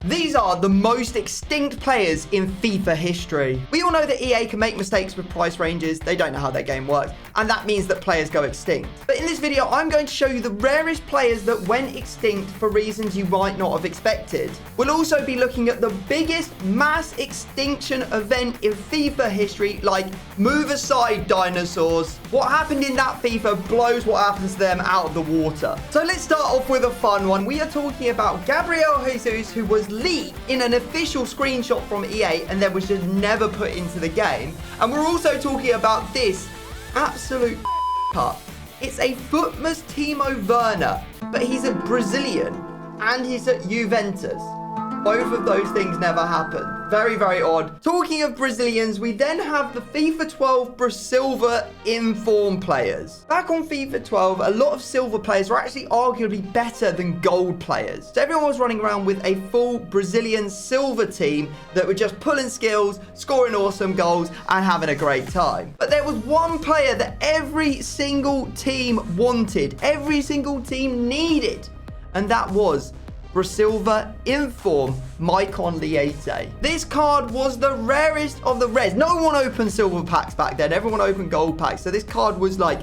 These are the most extinct players in FIFA history. We all know that EA can make mistakes with price ranges. They don't know how their game works, and that means that players go extinct. But in this video, I'm going to show you the rarest players that went extinct for reasons you might not have expected. We'll also be looking at the biggest mass extinction event in FIFA history, like move aside dinosaurs. What happened in that FIFA blows what happens to them out of the water. So let's start off with a fun one. We are talking about Gabriel Jesus, who was leaked in an official screenshot from EA and then was just never put into the game. And we're also talking about this absolute up. It's a footmas Timo Werner, but he's a Brazilian and he's at Juventus. Both of those things never happened. Very, very odd. Talking of Brazilians, we then have the FIFA 12 Brasilva inform players. Back on FIFA 12, a lot of silver players were actually arguably better than gold players. So everyone was running around with a full Brazilian silver team that were just pulling skills, scoring awesome goals, and having a great time. But there was one player that every single team wanted, every single team needed, and that was Brasilva Inform Maicon Leite. This card was the rarest of the rares. No one opened silver packs back then. Everyone opened gold packs. So this card was like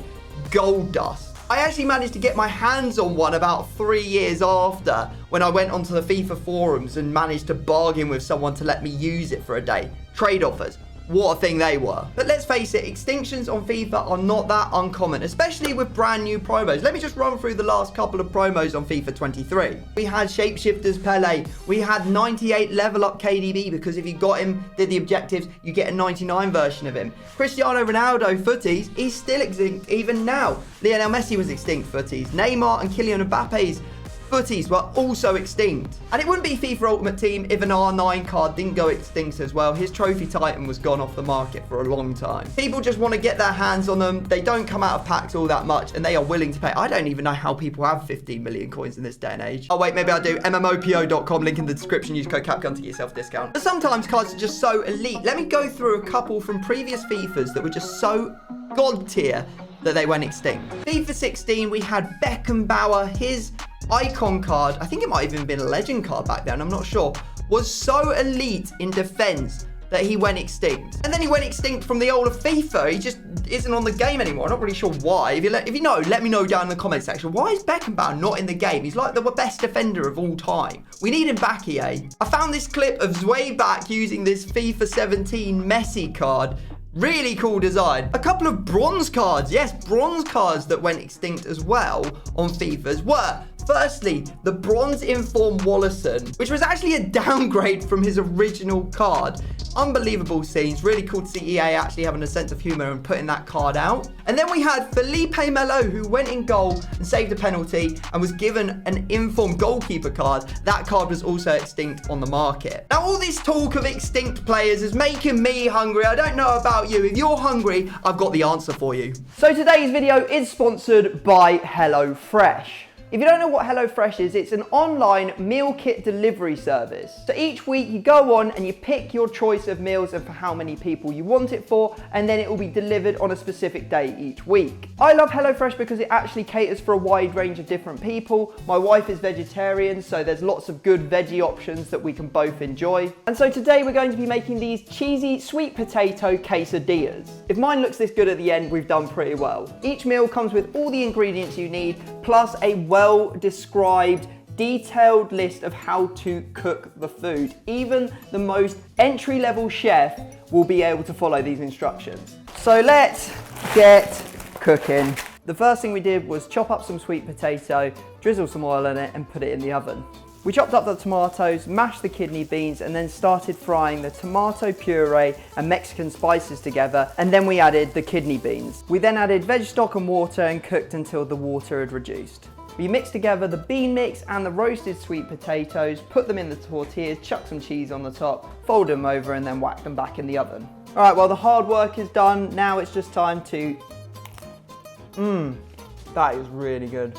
gold dust. I actually managed to get my hands on one about 3 years after, when I went onto the FIFA forums and managed to bargain with someone to let me use it for a day. Trade offers. What a thing they were. But let's face it, extinctions on FIFA are not that uncommon, especially with brand new promos. Let me just run through the last couple of promos on FIFA 23. We had Shapeshifters Pele. We had 98 level up KDB, because if you got him, did the objectives, you get a 99 version of him. Cristiano Ronaldo footies, he's still extinct even now. Lionel Messi was extinct footies. Neymar and Kylian Mbappe's footies were also extinct. And it wouldn't be FIFA Ultimate Team if an R9 card didn't go extinct as well. His Trophy Titan was gone off the market for a long time. People just want to get their hands on them. They don't come out of packs all that much, and they are willing to pay. I don't even know how people have 15 million coins in this day and age. Oh wait, maybe I do. MMOPO.com, link in the description. Use code CAPGUN to get yourself a discount. But sometimes cards are just so elite. Let me go through a couple from previous FIFAs that were just so god tier that they went extinct. FIFA 16, we had Beckenbauer. His icon card, I think it might have even been a legend card back then, I'm not sure, was so elite in defense that he went extinct. And then he went extinct from the older FIFA. He just isn't on the game anymore. I'm not really sure why. If you know, let me know down in the comment section. Why is Beckenbauer not in the game? He's like the best defender of all time. We need him back, EA. I found this clip of Zweback using this FIFA 17 Messi card. Really cool design. A couple of bronze cards. Yes, bronze cards that went extinct as well on FIFAs were, firstly, the bronze Inform Wallison, which was actually a downgrade from his original card. Unbelievable scenes. Really cool to see EA actually having a sense of humor and putting that card out. And then we had Felipe Melo, who went in goal and saved a penalty and was given an Inform goalkeeper card. That card was also extinct on the market. Now, all this talk of extinct players is making me hungry. I don't know about you. If you're hungry, I've got the answer for you. So today's video is sponsored by HelloFresh. If you don't know what HelloFresh is, it's an online meal kit delivery service. So each week you go on and you pick your choice of meals and for how many people you want it for, and then it will be delivered on a specific day each week. I love HelloFresh because it actually caters for a wide range of different people. My wife is vegetarian, so there's lots of good veggie options that we can both enjoy. And so today we're going to be making these cheesy sweet potato quesadillas. If mine looks this good at the end, we've done pretty well. Each meal comes with all the ingredients you need, plus a well-described, detailed list of how to cook the food. Even the most entry-level chef will be able to follow these instructions. So let's get cooking. The first thing we did was chop up some sweet potato, drizzle some oil in it, and put it in the oven. We chopped up the tomatoes, mashed the kidney beans, and then started frying the tomato puree and Mexican spices together, and then we added the kidney beans. We then added veg stock and water and cooked until the water had reduced. We mixed together the bean mix and the roasted sweet potatoes, put them in the tortillas, chuck some cheese on the top, fold them over, and then whack them back in the oven. All right, well, the hard work is done. Now it's just time to... that is really good.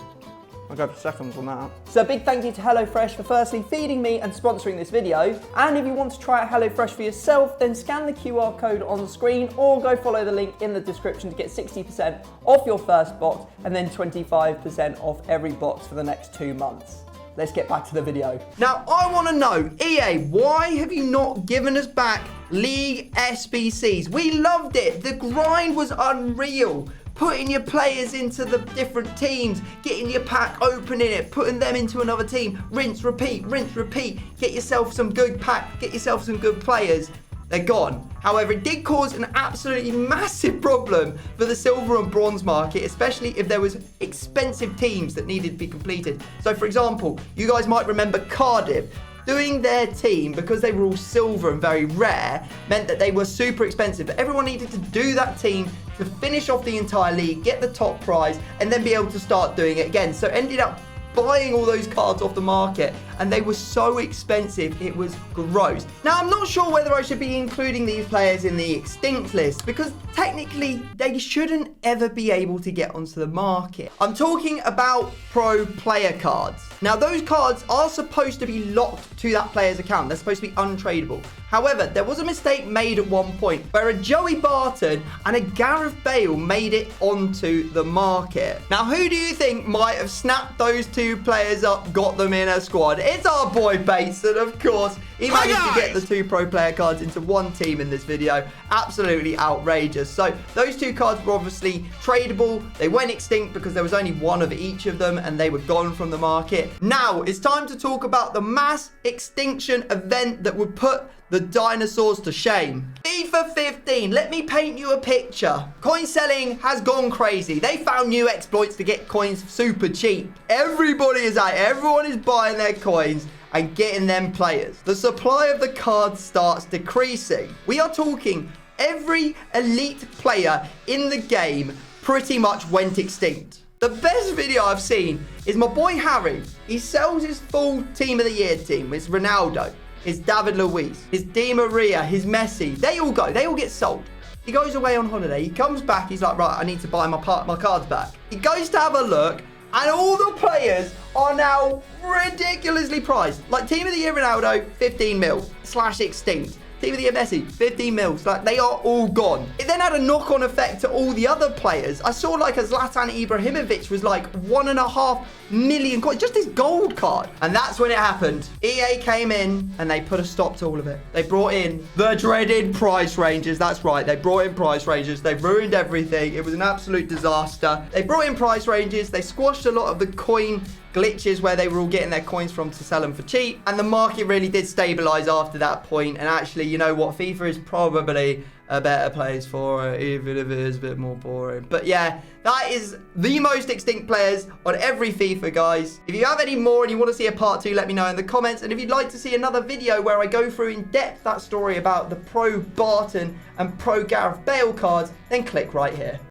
I'll go for seconds on that. So a big thank you to HelloFresh for firstly feeding me and sponsoring this video. And if you want to try out HelloFresh for yourself, then scan the QR code on the screen or go follow the link in the description to get 60% off your first box and then 25% off every box for the next 2 months. let's get back to the video. Now, I want to know, EA, why have you not given us back League SBCs? We loved it. The grind was unreal. Putting your players into the different teams, getting your pack, opening it, putting them into another team, rinse, repeat, get yourself some good pack, get yourself some good players. They're gone. However, it did cause an absolutely massive problem for the silver and bronze market, especially if there was expensive teams that needed to be completed. So, for example, you guys might remember Cardiff. Doing their team, because they were all silver and very rare, meant that they were super expensive. But everyone needed to do that team to finish off the entire league, get the top prize, and then be able to start doing it again. So ended up buying all those cards off the market, and they were so expensive, it was gross. Now, I'm not sure whether I should be including these players in the extinct list, because technically they shouldn't ever be able to get onto the market. I'm talking about pro player cards. Now, those cards are supposed to be locked to that player's account. They're supposed to be untradeable. However, there was a mistake made at one point where a Joey Barton and a Gareth Bale made it onto the market. Now, who do you think might have snapped those two players up, got them in a squad? It's our boy Bateson, of course. He managed to get the two pro player cards into one team in this video. Absolutely outrageous. So those two cards were obviously tradable. They went extinct because there was only one of each of them and they were gone from the market. Now it's time to talk about the mass extinction event that would put the dinosaurs to shame. FIFA 15, let me paint you a picture. Coin selling has gone crazy. They found new exploits to get coins super cheap. Everybody is out. Everyone is buying their coins and getting them players. The supply of the cards starts decreasing. We are talking every elite player in the game pretty much went extinct. The best video I've seen is my boy Harry. He sells his full team of the year team. It's Ronaldo, his David Luiz, his Di Maria, his Messi. They all go. They all get sold. He goes away on holiday. He comes back. He's like, right, I need to buy my cards back. He goes to have a look, and all the players are now ridiculously priced. Like Team of the Year Ronaldo, 15 mil / extinct. Team of the Year Messi, 15 mils. Like, they are all gone. It then had a knock-on effect to all the other players. I saw like a Zlatan Ibrahimovic was like 1.5 million coins, just his gold card. And that's when it happened. EA came in and they put a stop to all of it. They brought in the dreaded price ranges. That's right. They brought in price ranges. They ruined everything. It was an absolute disaster. They brought in price ranges. They squashed a lot of the coin glitches where they were all getting their coins from to sell them for cheap, and the market really did stabilize after that point. And actually, you know what, FIFA is probably a better place for it, even if it is a bit more boring. But yeah, that is the most extinct players on every FIFA, guys. If you have any more and you want to see a part 2, let me know in the comments. And if you'd like to see another video where I go through in depth that story about the pro Barton and pro Gareth Bale cards, then click right here.